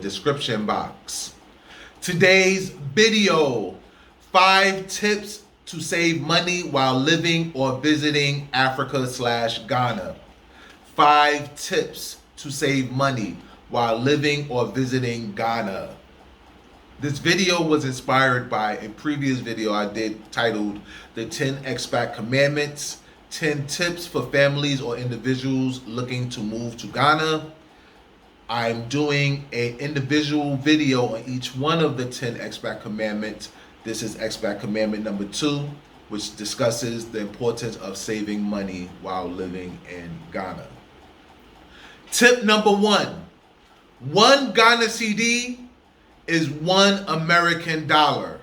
description box. Today's video, 5 tips to save money while living or visiting Africa/Ghana. 5 tips to save money while living or visiting Ghana. This video was inspired by a previous video I did titled The 10 Expat Commandments, 10 Tips for Families or Individuals Looking to Move to Ghana. I'm doing an individual video on each one of the 10 expat commandments. This is expat commandment number 2, which discusses the importance of saving money while living in Ghana. Tip number 1. 1 Ghana CD is 1 American dollar.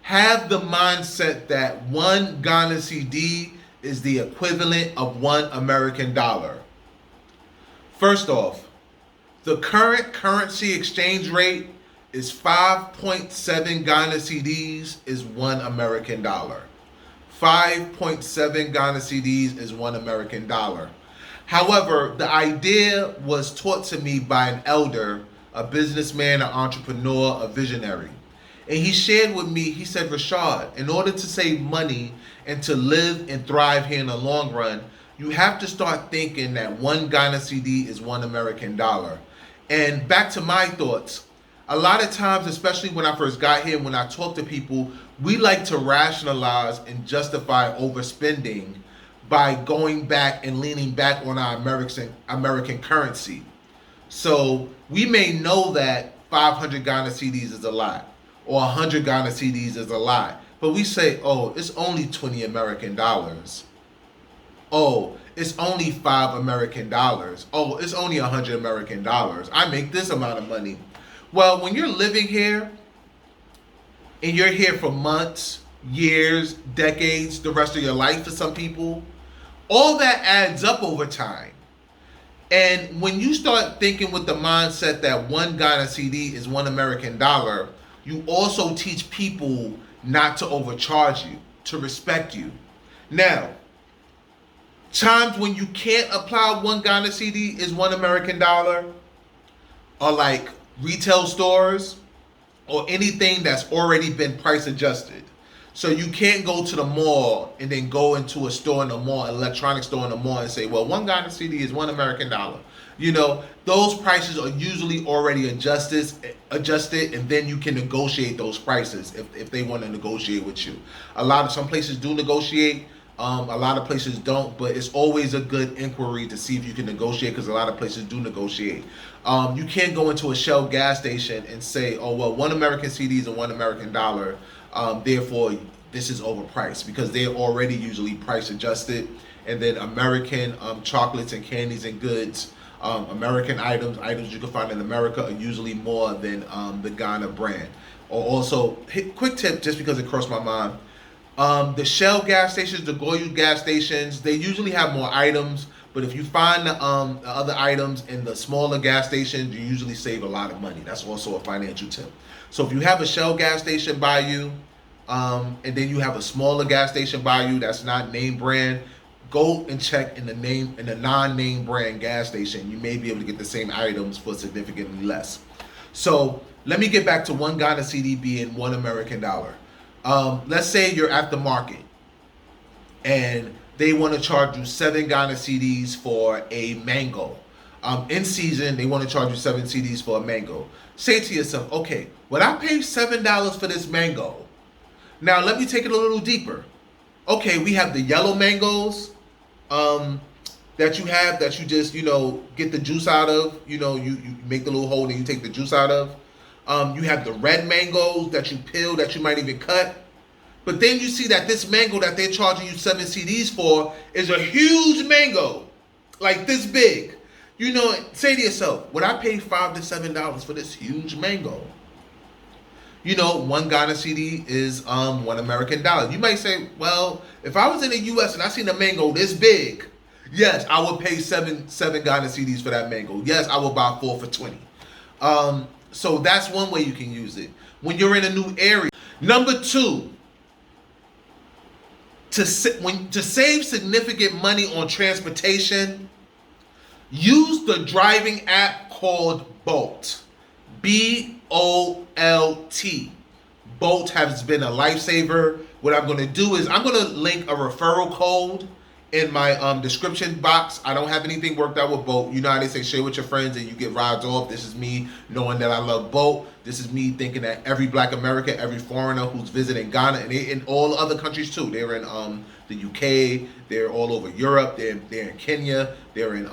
Have the mindset that 1 Ghana CD is the equivalent of 1 American dollar. First off, the current currency exchange rate is 5.7 Ghana CDs is 1 American dollar. 5.7 Ghana CDs is 1 American dollar. However, the idea was taught to me by an elder, a businessman, an entrepreneur, a visionary. And he shared with me, he said, Rashad, in order to save money and to live and thrive here in the long run, you have to start thinking that 1 Ghana CD is 1 American dollar. And back to my thoughts, a lot of times, especially when I first got here, when I talk to people, we like to rationalize and justify overspending by going back and leaning back on our American currency. So we may know that 500 Ghana CDs is a lot, or 100 Ghana CDs is a lot, but we say, oh, it's only 20 American dollars. Oh, it's only 5 American dollars. Oh, it's only 100 American dollars. I make this amount of money. Well, when you're living here and you're here for months, years, decades, the rest of your life for some people, all that adds up over time. And when you start thinking with the mindset that 1 Ghana CD is 1 American dollar, you also teach people not to overcharge you, to respect you. Now, times when you can't apply 1 Ghana CD is 1 American dollar are like retail stores or anything that's already been price adjusted. So you can't go to the mall and then go into a store in the mall, an electronic store in the mall, and say, well, 1 Ghana CD is 1 American dollar. You know, those prices are usually already adjusted, and then you can negotiate those prices if they want to negotiate with you. Some places do negotiate. A lot of places don't, but it's always a good inquiry to see if you can negotiate, because a lot of places do negotiate. You can't go into a Shell gas station and say, oh, well, 1 American CD is 1 American dollar, therefore this is overpriced, because they're already usually price adjusted. And then American chocolates and candies and goods, American items you can find in America, are usually more than the Ghana brand. Or also, quick tip, just because it crossed my mind, the Shell gas stations, the Goyu gas stations, they usually have more items, but if you find the other items in the smaller gas stations, you usually save a lot of money. That's also a financial tip. So if you have a Shell gas station by you, and then you have a smaller gas station by you that's not name brand, go and check in the non-name brand gas station. You may be able to get the same items for significantly less. So let me get back to 1 Ghana CD being 1 American dollar. Let's say you're at the market and they want to charge you 7 Ghana CDs for a mango. In season, they want to charge you 7 CDs for a mango. Say to yourself, okay, would I pay $7 for this mango? Now, let me take it a little deeper. Okay, we have the yellow mangoes that you just, get the juice out of. You make the little hole and you take the juice out of. You have the red mangoes that you peel, that you might even cut. But then you see that this mango that they're charging you 7 CDs for is a huge mango, like this big. Say to yourself, would I pay $5 to $7 for this huge mango? 1 Ghana CD is 1 American dollar. You might say, well, if I was in the US and I seen a mango this big, yes, I would pay 7 Ghana CDs for that mango. Yes, I would buy 4 for 20. So that's one way you can use it. When you're in a new area. Number 2, to save significant money on transportation, use the driving app called Bolt. BOLT. Bolt has been a lifesaver. What I'm going to do is I'm going to link a referral code in my description box. I don't have anything worked out with Bolt. You know how they say share with your friends and you get rides off. This is me knowing that I love Bolt. This is me thinking that every Black American, every foreigner who's visiting Ghana, and they in all other countries too. They're in the UK. They're all over Europe. They're in Kenya. They're in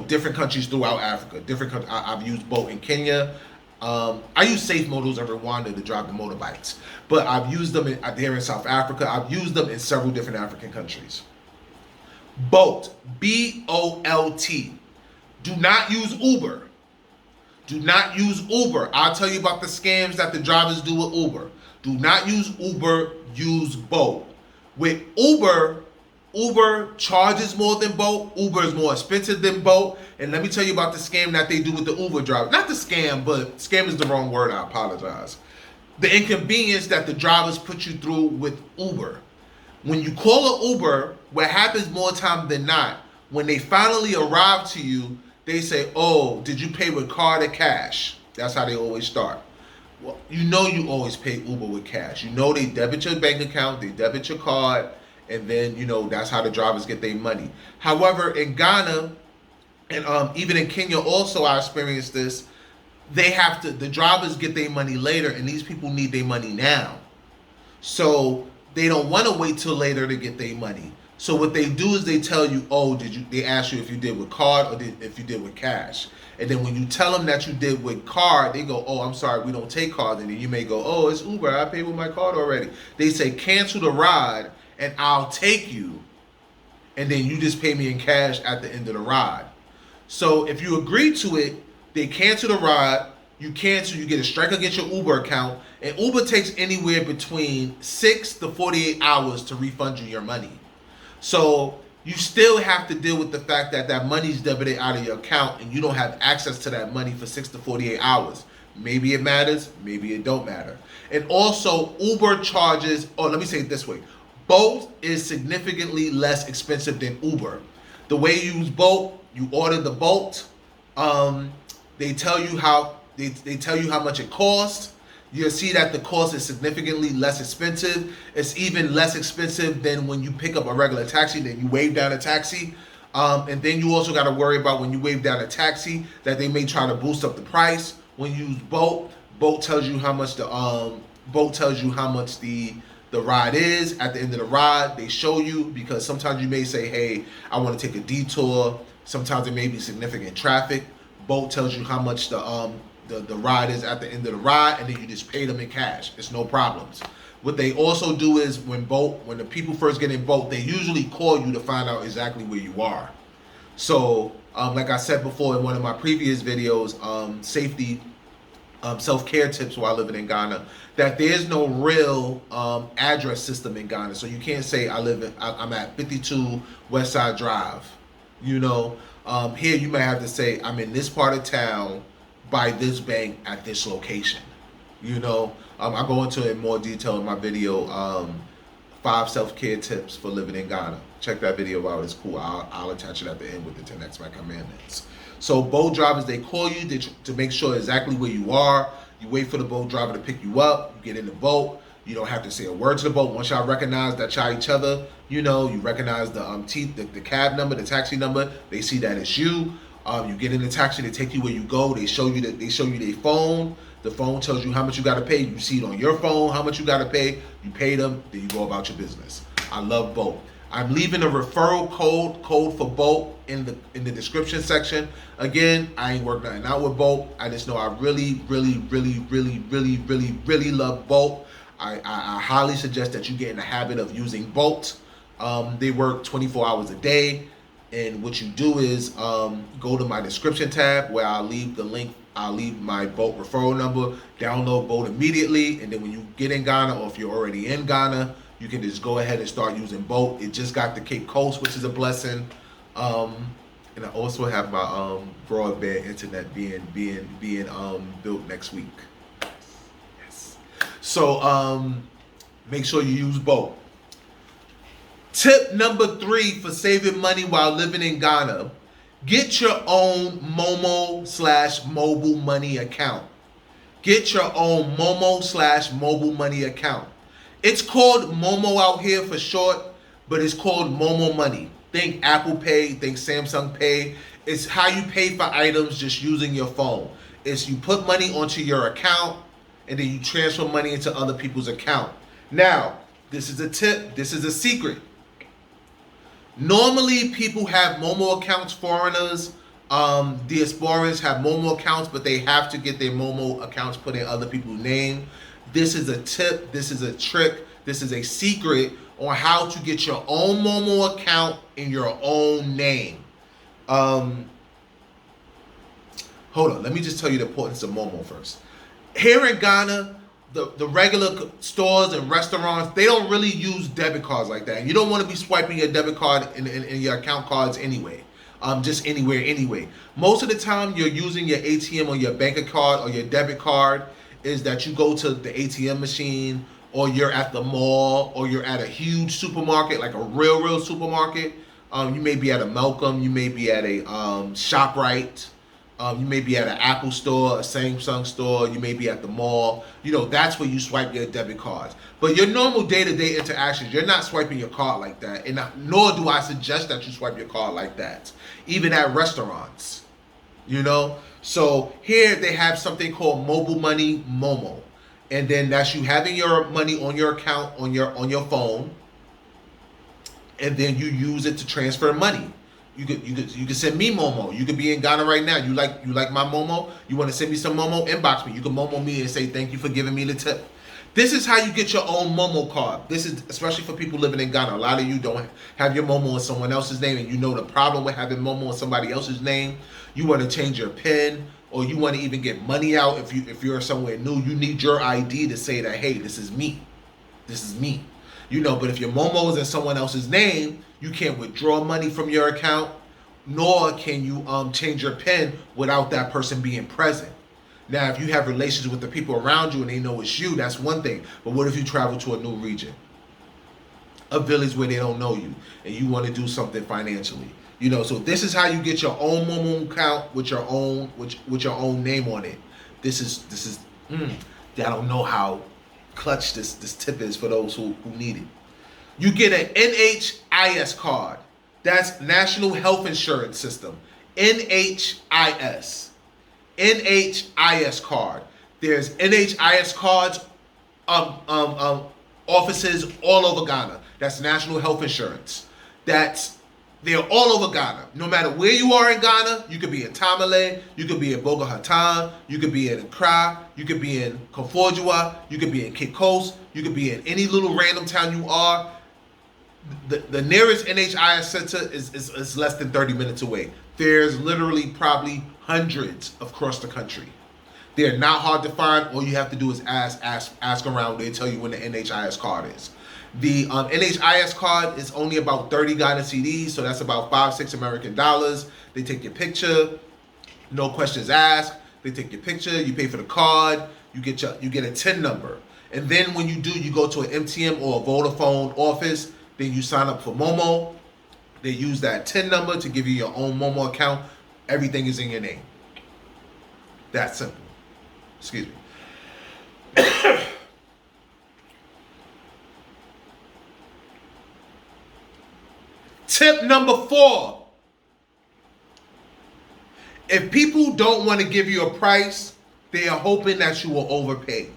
different countries throughout Africa. I've used Bolt in Kenya. I use Safe Motos in Rwanda to drive the motorbikes, but I've used them there in South Africa. I've used them in several different African countries. Bolt, B-O-L-T. Do not use Uber. Do not use Uber. I'll tell you about the scams that the drivers do with Uber. Do not use Uber, use Bolt. With Uber charges more than Bolt. Uber is more expensive than Bolt. And let me tell you about the scam that they do with the Uber driver. Not the scam, but scam is the wrong word. I apologize. The inconvenience that the drivers put you through with Uber. When you call an Uber, what happens more time than not, when they finally arrive to you, they say, oh, did you pay with card or cash? That's how they always start. Well, you always pay Uber with cash. They debit your bank account, they debit your card, and then, that's how the drivers get their money. However, in Ghana, and even in Kenya also, I experienced this, the drivers get their money later, and these people need their money now. So they don't want to wait till later to get their money. So what they do is they tell you, they ask you if you did with card or if you did with cash. And then when you tell them that you did with card, they go, oh, I'm sorry, we don't take cards. And then you may go, oh, it's Uber, I paid with my card already. They say, cancel the ride and I'll take you. And then you just pay me in cash at the end of the ride. So if you agree to it, they cancel the ride, you get a strike against your Uber account, and Uber takes anywhere between 6 to 48 hours to refund you your money. So you still have to deal with the fact that money's debited out of your account and you don't have access to that money for 6 to 48 hours. Maybe it matters, maybe it don't matter. And also Uber charges, let me say it this way. Bolt is significantly less expensive than Uber. The way you use Bolt, you order the Bolt, they tell you how much it costs. You'll see that the cost is significantly less expensive. It's even less expensive than when you pick up a regular taxi, then you wave down a taxi. And then you also got to worry about when you wave down a taxi that they may try to boost up the price. When you use Bolt, Bolt tells you how much the ride is. At the end of the ride, they show you, because sometimes you may say, hey, I want to take a detour. Sometimes there may be significant traffic. Bolt tells you how much the ride is at the end of the ride, and then you just pay them in cash. It's no problems. What they also do is when the people first get in Bolt, they usually call you to find out exactly where you are. So, like I said before in one of my previous videos, safety, self-care tips while living in Ghana, that there's no real address system in Ghana. So you can't say I'm at 52 West Side Drive. Here you might have to say I'm in this part of town by this bank at this location. I go into it in more detail in my video, 5 self-care tips for living in Ghana. Check that video out, it's cool. I'll attach it at the end with the 10 X My Commandments. So Bolt drivers, they call you to make sure exactly where you are. You wait for the Bolt driver to pick you up, you get in the Bolt. You don't have to say a word to the Bolt. Once y'all recognize that y'all each other, you recognize the cab number, the taxi number, they see that it's you. You get in the taxi, they take you where you go. They show you their phone. The phone tells you how much you got to pay. You see it on your phone, how much you got to pay. You pay them, then you go about your business. I love Bolt. I'm leaving a referral code for Bolt in the description section. Again, I ain't worked nothing out with Bolt. I just know I really, really, really, really, really, really, really love Bolt. I highly suggest that you get in the habit of using Bolt. They work 24 hours a day. And what you do is go to my description tab where I'll leave the link. I'll leave my Bolt referral number. Download Bolt immediately. And then when you get in Ghana, or if you're already in Ghana, you can just go ahead and start using Bolt. It just got the Cape Coast, which is a blessing. And I also have my broadband internet being built next week. Yes. So make sure you use Bolt. Tip number 3 for saving money while living in Ghana: get your own Momo /mobile money account. Get your own Momo/mobile money account. It's called Momo out here for short, but it's called Momo Money. Think Apple Pay, think Samsung Pay. It's how you pay for items just using your phone. It's you put money onto your account and then you transfer money into other people's account. Now, this is a tip, this is a secret. Normally, people have Momo accounts, foreigners, diasporans have Momo accounts, but they have to get their Momo accounts put in other people's name. This is a tip, this is a trick, this is a secret on how to get your own Momo account in your own name. Hold on, let me just tell you the importance of Momo first. Here in Ghana, the regular stores and restaurants, they don't really use debit cards like that. And you don't want to be swiping your debit card in your account cards anyway. Just anywhere anyway. Most of the time you're using your ATM or your bank card or your debit card is that you go to the ATM machine or you're at the mall or you're at a huge supermarket, like a real supermarket. You may be at a Malcolm, you may be at a ShopRite. You may be at an Apple store, a Samsung store. You may be at the mall. You know, that's where you swipe your debit cards. But your normal day-to-day interactions, you're not swiping your card like that. And nor do I suggest that you swipe your card like that. Even at restaurants, you know. So here they have something called mobile money, Momo. And then that's you having your money on your account on your phone. And then you use it to transfer money. You could send me Momo. You could be in Ghana right now. You like my Momo? You want to send me some Momo? Inbox me. You can Momo me and say thank you for giving me the tip. This is how you get your own Momo card. This is especially for people living in Ghana. A lot of you don't have your Momo in someone else's name, and you know the problem with having Momo in somebody else's name. You want to change your PIN, or you want to even get money out if you're somewhere new. You need your ID to say that, hey, this is me. This is me. You know, but if your Momo is in someone else's name, you can't withdraw money from your account, nor can you change your PIN without that person being present. Now, if you have relations with the people around you and they know it's you, that's one thing. But what if you travel to a new region, a village where they don't know you, and you want to do something financially? You know, so this is how you get your own Momo account with your own name on it. This is I don't know how clutch this tip is for those who need it. You get an NHIS card. That's National Health Insurance System. NHIS card. There's NHIS cards, offices all over Ghana. That's National Health Insurance. They're all over Ghana. No matter where you are in Ghana, you could be in Tamale, you could be in Bogota, you could be in Accra, you could be in Konfojua, you could be in Cape Coast, you could be in any little random town you are. The nearest NHIS center is less than 30 minutes away. There's literally probably hundreds across the country. They're not hard to find. All you have to do is ask around. They tell you when the NHIS card is. The NHIS card is only about 30 Ghana cedis, so that's about $5-6 American dollars. They take your picture, no questions asked. They take your picture, you pay for the card, you get a TIN number, and then when you do, you go to an MTN or a Vodafone office. Then you sign up for Momo. They use that TIN number to give you your own Momo account. Everything is in your name. That simple. Excuse me. Tip number 4. If people don't want to give you a price, they are hoping that you will overpay.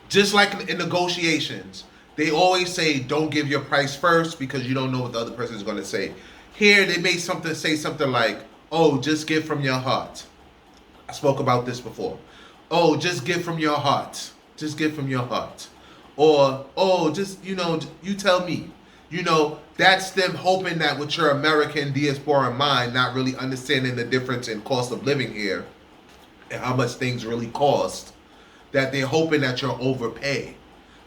Just like in negotiations, they always say don't give your price first because you don't know what the other person is going to say. Here they may say something like, oh, just give from your heart. I spoke about this before. Oh, just give from your heart. Just give from your heart. Or, oh, just, you tell me. That's them hoping that with your American diaspora mind, not really understanding the difference in cost of living here and how much things really cost, that they're hoping that you'll overpay.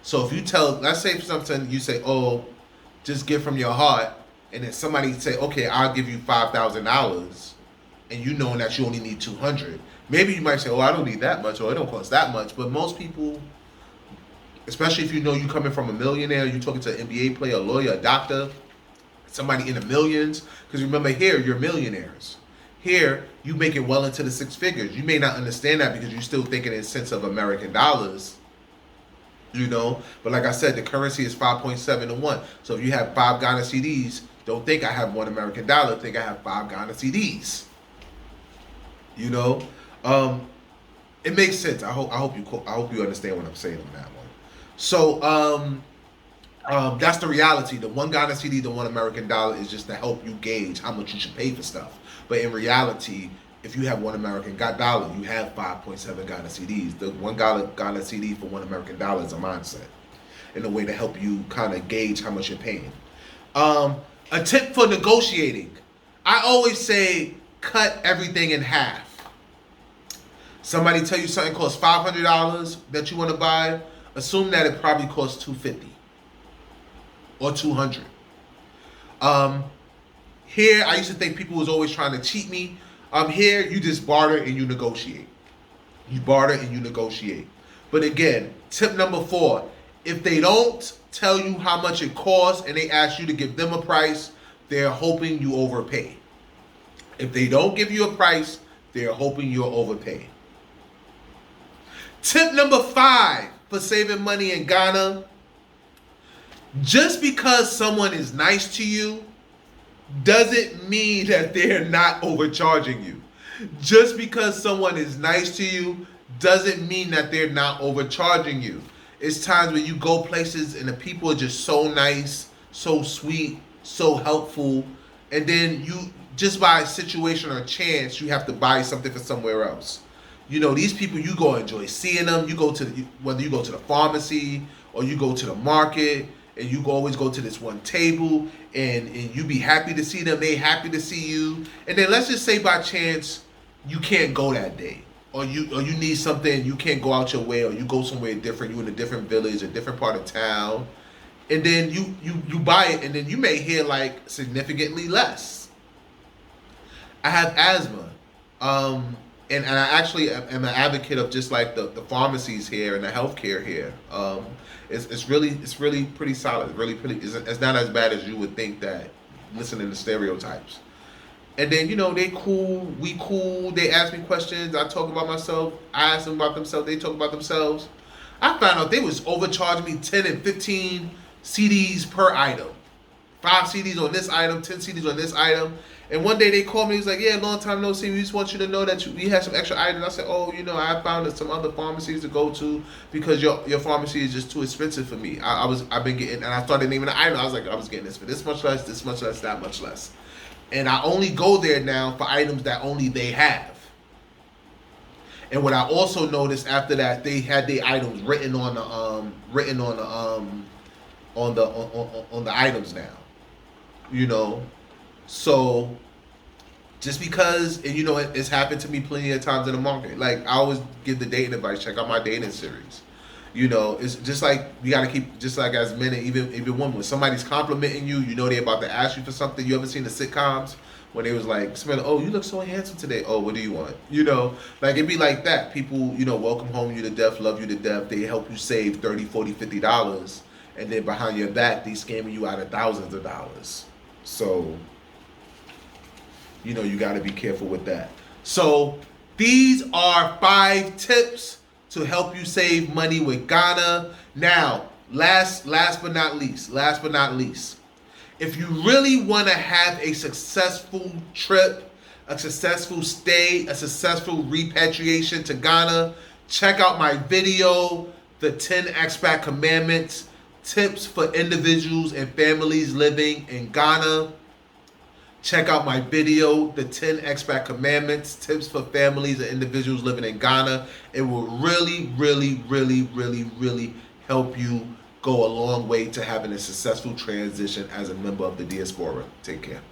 So if you let's say something, you say, oh, just give from your heart, and then somebody say, okay, I'll give you $5,000, and you know that you only need $200. Maybe you might say, oh, I don't need that much, or it don't cost that much. But most people, especially if you know you're coming from a millionaire, you're talking to an NBA player, a lawyer, a doctor, somebody in the millions, because remember here, you're millionaires. Here, you make it well into the six figures. You may not understand that because you're still thinking in sense of American dollars, you know. But like I said, the currency is 5.7 to 1. So if you have 5 Ghana CDs, don't think I have 1 American dollar. Think I have 5 Ghana CDs. You know, it makes sense. I hope you understand what I'm saying on that one. So that's the reality. The 1 Ghana CD, the 1 American dollar is just to help you gauge how much you should pay for stuff. But in reality, if you have 1 American dollar, you have 5.7 Ghana CDs. The 1 Ghana CD for 1 American dollar is a mindset in a way to help you kind of gauge how much you're paying. A tip for negotiating. I always say cut everything in half. Somebody tell you something costs $500 that you want to buy, assume that it probably costs $250 or $200. Here, I used to think people was always trying to cheat me. Here, you just barter and you negotiate. You barter and you negotiate. But again, tip number 4, if they don't tell you how much it costs and they ask you to give them a price, they're hoping you overpay. If they don't give you a price, they're hoping you'll overpay. Tip number 5 for saving money in Ghana. Just because someone is nice to you doesn't mean that they're not overcharging you. Just because someone is nice to you doesn't mean that they're not overcharging you. It's times when you go places and the people are just so nice, so sweet, so helpful, and then you, just by situation or chance, you have to buy something for somewhere else. You know, these people, you go enjoy seeing them. You go to whether you go to the pharmacy or you go to the market, and you always go to this one table, and you be happy to see them. They happy to see you. And then let's just say by chance you can't go that day, or you need something, you can't go out your way, or you go somewhere different. You in a different village, a different part of town, and then you buy it, and then you may hear like significantly less. I have asthma. And I actually am an advocate of just like the pharmacies here and the healthcare here. It's really pretty solid. It's not as bad as you would think that, listening to stereotypes. And then, you know, they cool, we cool. They ask me questions. I talk about myself. I ask them about themselves. They talk about themselves. I found out they was overcharging me 10 and 15 CDs per item. 5 CDs on this item, 10 CDs on this item. And one day they called me, he was like, yeah, long time no see, we just want you to know that we had some extra items. I said, oh, you know, I found some other pharmacies to go to because your pharmacy is just too expensive for me. I've been getting, and I started naming the item. I was like, I was getting this for this much less, that much less. And I only go there now for items that only they have. And what I also noticed after that, they had the items written on the items now. You know, so just because, and you know, it's happened to me plenty of times in the market. Like, I always give the dating advice, check out my dating series. You know, it's just like, we got to keep, just like as men and even women, when somebody's complimenting you, you know they're about to ask you for something. You ever seen the sitcoms when they was like, oh, you look so handsome today. Oh, what do you want? You know, like, it'd be like that. People, you know, welcome home you to death, love you to death. They help you save $30, $40, $50. And then behind your back, they scamming you out of thousands of dollars. So, you know, you got to be careful with that. So these are 5 tips to help you save money with Ghana. Now, last but not least, if you really want to have a successful trip, a successful stay, a successful repatriation to Ghana, check out my video, The 10 Expat Commandments, Tips for Individuals and Families Living in Ghana. Check out my video, The 10 Expat Commandments, Tips for Families and Individuals Living in Ghana. It will really, really, really, really, really help you go a long way to having a successful transition as a member of the diaspora. Take care.